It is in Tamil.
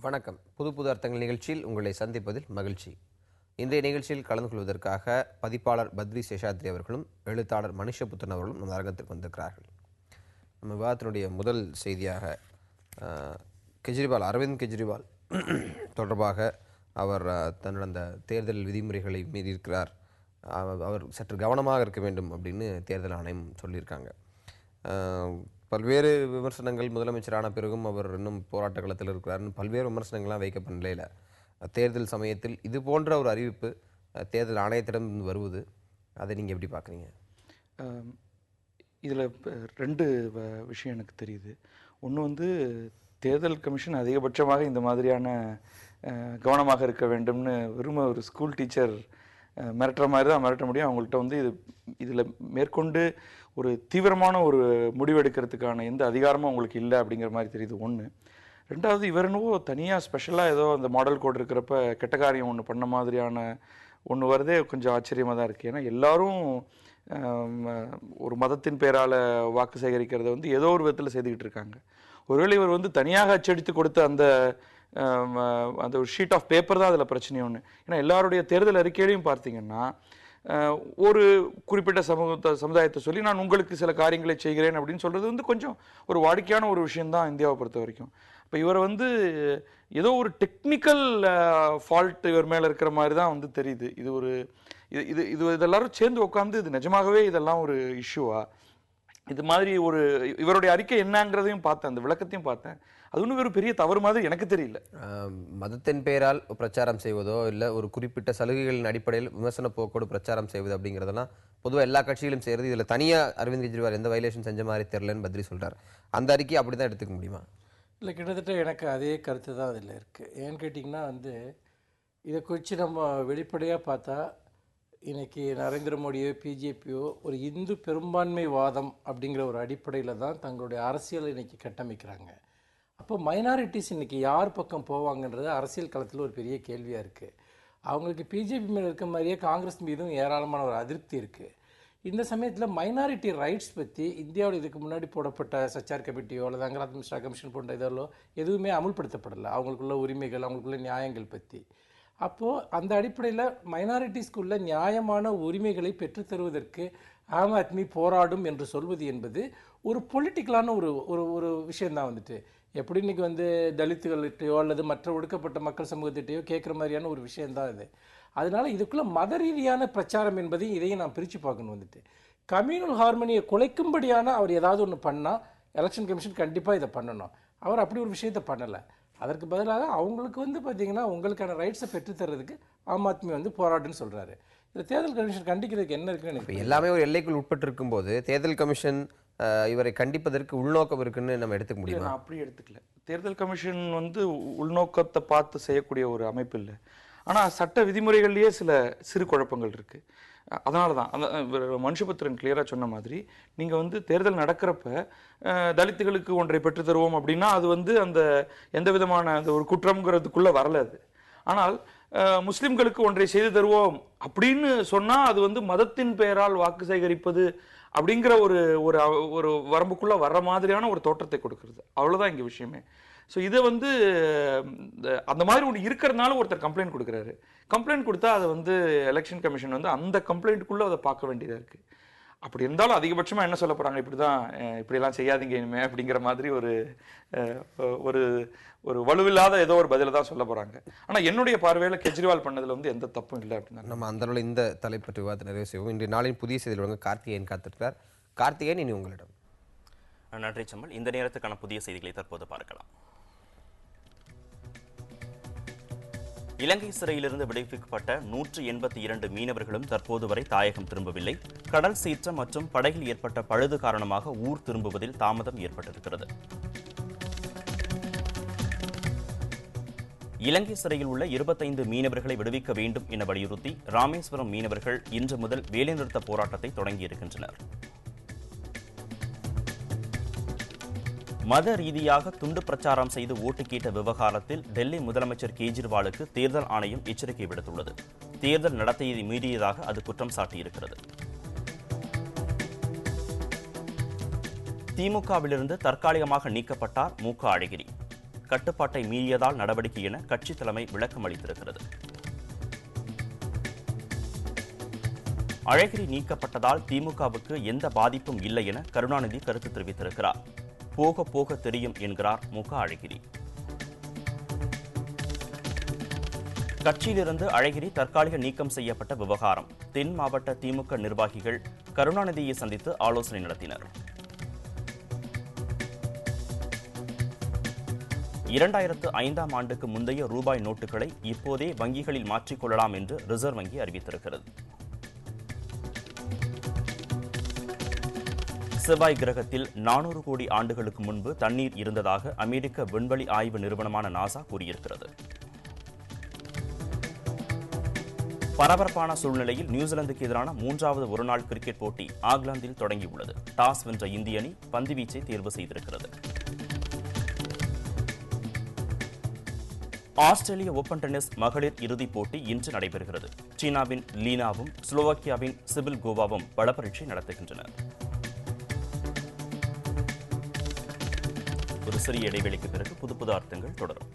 வணக்கம். புது புது அர்த்தங்கள் நிகழ்ச்சியில் உங்களை சந்திப்பதில் மகிழ்ச்சி. இன்றைய நிகழ்ச்சியில் கலந்து கொள்வதற்காக பதிப்பாளர் பத்ரி சேஷாத்ரி அவர்களும் எழுத்தாளர் மனுஷபுத்திரன் அவர்களும் நம்ம அரங்கத்துக்கு வந்திருக்கிறார்கள். நம்ம விவாதத்தினுடைய முதல் செய்தியாக அரவிந்த் கெஜ்ரிவால் தொடர்பாக அவர் தன்னோட அந்த தேர்தல் விதிமுறைகளை மீறியிருக்கிறார், அவர் சற்று கவனமாக இருக்க வேண்டும் அப்படின்னு தேர்தல் ஆணையம் சொல்லியிருக்காங்க. பல்வேறு விமர்சனங்கள், முதலமைச்சரான பிறகும் அவர் இன்னும் போராட்ட களத்தில் இருக்கிறார்னு பல்வேறு விமர்சனங்கள்லாம் வைக்கப்பட்ட நிலையில் தேர்தல் சமயத்தில் இது போன்ற ஒரு அறிவிப்பு தேர்தல் ஆணையத்திடம் வருவது, அதை நீங்கள் எப்படி பார்க்குறீங்க? இதில் ரெண்டு விஷயம் எனக்கு தெரியுது. ஒன்று தேர்தல் கமிஷன் அதிகபட்சமாக இந்த மாதிரியான கவனமாக இருக்க வேண்டும்னு விரும்ப ஒரு ஸ்கூல் டீச்சர் மிரட்டுற மாதிரி தான் மிரட்ட முடியும். அவங்கள்ட்ட இதில் மேற்கொண்டு ஒரு தீவிரமான ஒரு முடிவெடுக்கிறதுக்கான எந்த அதிகாரமும் அவங்களுக்கு இல்லை அப்படிங்கிற மாதிரி தெரியுது. ஒன்று. ரெண்டாவது, இவர் என்னவோ தனியாக ஸ்பெஷலாக ஏதோ அந்த மாடல் கோட் இருக்கிறப்ப கெட்ட காரியம் ஒன்று பண்ண மாதிரியான ஒன்று வரதே கொஞ்சம் ஆச்சரியமாக தான் இருக்குது. ஏன்னா எல்லாரும் ஒரு மதத்தின் பேரால் வாக்கு சேகரிக்கிறத ஏதோ ஒரு விதத்தில் செய்துக்கிட்டு இருக்காங்க. ஒருவேளை இவர் தனியாக அச்சடித்து கொடுத்த அந்த ஒரு ஷீட் ஆஃப் பேப்பர் தான் அதில் பிரச்சனை ஒன்று. ஏன்னா எல்லாருடைய தேர்தல் அறிக்கையிலையும் பார்த்தீங்கன்னா ஒரு குறிப்பிட்ட சமுதாயத்தை சொல்லி நான் உங்களுக்கு சில காரியங்களை செய்கிறேன் அப்படின்னு சொல்கிறது கொஞ்சம் ஒரு வாடிக்கையான ஒரு விஷயந்தான் இந்தியாவை பொறுத்த வரைக்கும். இப்போ இவரை ஏதோ ஒரு டெக்னிக்கல் ஃபால்ட் இவர் மேலே இருக்கிற மாதிரி தான் தெரியுது. இதெல்லாரும் சேர்ந்து உட்காந்து இது நிஜமாகவே இதெல்லாம் ஒரு இஷ்யூவா, இது மாதிரி இவருடைய அறிக்கை என்னங்கிறதையும் பார்த்தேன், அந்த விளக்கத்தையும் பார்த்தேன். அது ஒன்றும் ஒரு பெரிய தவறு மாதிரி எனக்கு தெரியல. மதத்தின் பெயரால் பிரச்சாரம் செய்வதோ இல்லை ஒரு குறிப்பிட்ட சலுகைகளின் அடிப்படையில் விமர்சன போக்கோடு பிரச்சாரம் செய்வது அப்படிங்கிறதெல்லாம் பொதுவாக எல்லா கட்சிகளும் செய்கிறது. இதில் தனியாக அரவிந்த் கெஜ்ரிவால் எந்த வயலேஷன் செஞ்ச மாதிரி தெரியலன்னு பத்ரி சொல்கிறார். அந்த அறிக்கை அப்படி தான் எடுத்துக்க முடியுமா? இல்லை, கிட்டத்தட்ட எனக்கு அதே கருத்து தான் அதில் இருக்குது. ஏன்னு கேட்டிங்கன்னா இதை குறித்து நம்ம வெளிப்படையாக பார்த்தா இன்றைக்கி நரேந்திர மோடியோ பிஜேபியோ ஒரு இந்து பெரும்பான்மை வாதம் அப்படிங்கிற ஒரு அடிப்படையில் தான் தங்களுடைய அரசியலை இன்றைக்கி கட்டமைக்கிறாங்க. அப்போ மைனாரிட்டிஸ் இன்றைக்கி யார் பக்கம் போவாங்கன்றது அரசியல் களத்தில் ஒரு பெரிய கேள்வியாக இருக்குது. அவங்களுக்கு பிஜேபி மேலே இருக்க மாதிரியே காங்கிரஸ் மீதும் ஏராளமான ஒரு அதிருப்தி இருக்குது. இந்த சமயத்தில் மைனாரிட்டி ரைட்ஸ் பற்றி இந்தியாவில் இதுக்கு முன்னாடி போடப்பட்ட சச்சார் கமிட்டியோ அல்லது அங்கராத் மிஸ்ரா கமிஷன் போன்ற இதெல்லாம் எதுவுமே அமுல்படுத்தப்படலை, அவங்களுக்குள்ள உரிமைகள், அவங்களுக்குள்ள நியாயங்கள் பற்றி. அப்போது அந்த அடிப்படையில் மைனாரிட்டிஸ்க்குள்ள நியாயமான உரிமைகளை பெற்றுத்தருவதற்கு ஆம் ஆத்மி போராடும் என்று சொல்வது என்பது ஒரு பொலிட்டிக்கலான ஒரு ஒரு விஷயந்தான். எப்படி இன்றைக்கி தலித்துகள்கிட்டையோ அல்லது மற்ற ஒடுக்கப்பட்ட மக்கள் சமூகத்திட்டையோ கேட்குற மாதிரியான ஒரு விஷயந்தான் இது. அதனால் இதுக்குள்ளே மத ரீதியான பிரச்சாரம் என்பதையும் இதையும் நான் பிரித்து பார்க்கணும். கம்யூனல் ஹார்மனியை குலைக்கும்படியான அவர் ஏதாவது ஒன்று பண்ணால் எலெக்ஷன் கமிஷன் கண்டிப்பாக இதை பண்ணணும். அவர் அப்படி ஒரு விஷயத்தை பண்ணலை. அதற்கு பதிலாக அவங்களுக்கு பார்த்தீங்கன்னா உங்களுக்கான ரைட்ஸை பெற்றுத்தர்றதுக்கு ஆம் ஆத்மி போராடுன்னு சொல்கிறாரு. இந்த தேர்தல் கமிஷன் கண்டிக்கிறதுக்கு என்ன இருக்குன்னு எனக்கு எல்லாமே ஒரு எல்லைக்குள் உட்பட்டு இருக்கும்போது தேர்தல் கமிஷன் இவரை கண்டிப்பதற்கு உள்நோக்கம் இருக்குன்னு நம்ம எடுத்துக்க முடியும். நான் அப்படி எடுத்துக்கல. தேர்தல் கமிஷன் உள்நோக்கத்தை பார்த்து செய்யக்கூடிய ஒரு அமைப்பு இல்லை. ஆனால் சட்ட விதிமுறைகள்லேயே சில சிறு குழப்பங்கள் இருக்குது. அதனால தான் அந்த மனுஷபுத்திரன் கிளியராக சொன்ன மாதிரி நீங்கள் தேர்தல் நடக்கிறப்ப தலித்துகளுக்கு ஒன்றை பெற்றுத்தருவோம் அப்படின்னா அது அந்த எந்த விதமான அந்த ஒரு குற்றம்ங்கிறதுக்குள்ளே வரல அது. ஆனால் முஸ்லிம்களுக்கு ஒன்றை செய்து தருவோம் அப்படின்னு சொன்னால் அது மதத்தின் பெயரால் வாக்கு சேகரிப்பது அப்படிங்கிற ஒரு ஒரு வரம்புக்குள்ளே வர்ற மாதிரியான ஒரு தோற்றத்தை கொடுக்கறது. அவ்வளோதான் இங்கே விஷயமே. ஸோ இதை அந்த மாதிரி ஒன்று இருக்கிறதுனால ஒருத்தர் கம்ப்ளைண்ட் கொடுக்குறாரு. கம்ப்ளைண்ட் கொடுத்தா அதை எலெக்ஷன் கமிஷன் அந்த கம்ப்ளைண்ட்டுக்குள்ளே அதை பார்க்க வேண்டியதாக இருக்குது. அப்படி இருந்தாலும் அதிகபட்சமாக என்ன சொல்ல போகிறாங்க, இப்படிலாம் செய்யாதீங்க இனிமே அப்படிங்கிற மாதிரி ஒரு ஒரு வலுவில்லாத ஏதோ ஒரு பதிலை தான் சொல்ல போகிறாங்க. ஆனால் என்னுடைய பார்வையில் கெஜ்ரிவால் பண்ணதில் எந்த தப்பும் இல்லை அப்படின்னு நம்ம அந்த அளவில் இந்த தலைப்பற்றி விவாதத்தை நிறைவு செய்வோம். இன்றைய நாளின் புதிய செய்தியில் கார்த்திகேயன் காத்திருக்கிறார். கார்த்திகேயன், இனி உங்களிடம். நன்றி சம்மல். இந்த நேரத்துக்கான புதிய செய்திகளை தற்போது பார்க்கலாம். இலங்கை சிறையிலிருந்து விடுவிக்கப்பட்ட 182 மீனவர்களும் தற்போது வரை தாயகம் திரும்பவில்லை. கடல் சீற்றம் மற்றும் படகில் ஏற்பட்ட பழுது காரணமாக ஊர் திரும்புவதில் தாமதம் ஏற்பட்டிருக்கிறது. இலங்கை சிறையில் உள்ள 25 மீனவர்களை விடுவிக்க வேண்டும் என வலியுறுத்தி ராமேஸ்வரம் மீனவர்கள் இன்று முதல் வேலைநிறுத்த போராட்டத்தை தொடங்கியிருக்கின்றனர். மத ரீதியாக துண்டு பிரச்சாரம் செய்து ஓட்டு கேட்ட விவகாரத்தில் டெல்லி முதலமைச்சர் கெஜ்ரிவாலுக்கு தேர்தல் ஆணையம் எச்சரிக்கை விடுத்துள்ளது. தேர்தல் நடத்தையை மீறியதாக அது குற்றம் சாட்டியிருக்கிறது. திமுகவிலிருந்து தற்காலிகமாக நீக்கப்பட்டார் மு க அழகிரி. கட்டுப்பாட்டை மீறியதால் நடவடிக்கை என கட்சி தலைமை விளக்கம் அளித்திருக்கிறது. அழகிரி நீக்கப்பட்டதால் திமுகவுக்கு எந்த பாதிப்பும் இல்லை என கருணாநிதி கருத்து தெரிவித்திருக்கிறார். போக போக தெரியும் என்கிறார் மு க அழகிரி. கட்சியிலிருந்து அழகிரி தற்காலிக நீக்கம் செய்யப்பட்ட விவகாரம். தென் மாவட்ட திமுக நிர்வாகிகள் கருணாநிதியை சந்தித்து ஆலோசனை நடத்தினர். 2005ஆம் ஆண்டுக்கு முந்தைய ரூபாய் நோட்டுகளை இப்போதே வங்கிகளில் மாற்றிக்கொள்ளலாம் என்று ரிசர்வ் வங்கி அறிவித்திருக்கிறது. செவ்வாய் கிரகத்தில் 400 கோடி ஆண்டுகளுக்கு முன்பு தண்ணீர் இருந்ததாக அமெரிக்க விண்வெளி ஆய்வு நிறுவனமான நாசா கூறியிருக்கிறது. பரபரப்பான சூழ்நிலையில் நியூசிலாந்துக்கு எதிரான 3வது ஒருநாள் கிரிக்கெட் போட்டி ஆக்லாந்தில் தொடங்கியுள்ளது. டாஸ் வென்ற இந்திய அணி பந்துவீச்சை தேர்வு செய்திருக்கிறது. ஆஸ்திரேலிய ஓபன் டென்னிஸ் மகளிர் இறுதிப் போட்டி இன்று நடைபெறுகிறது. சீனாவின் லீனாவும் ஸ்லோவாக்கியாவின் சிபில் கோவாவும் பலப்பரீட்சை நடத்துகின்றனர். ஒரு சிறிய இடைவெளிக்கு பிறகு புது அர்த்தங்கள் தொடரும்.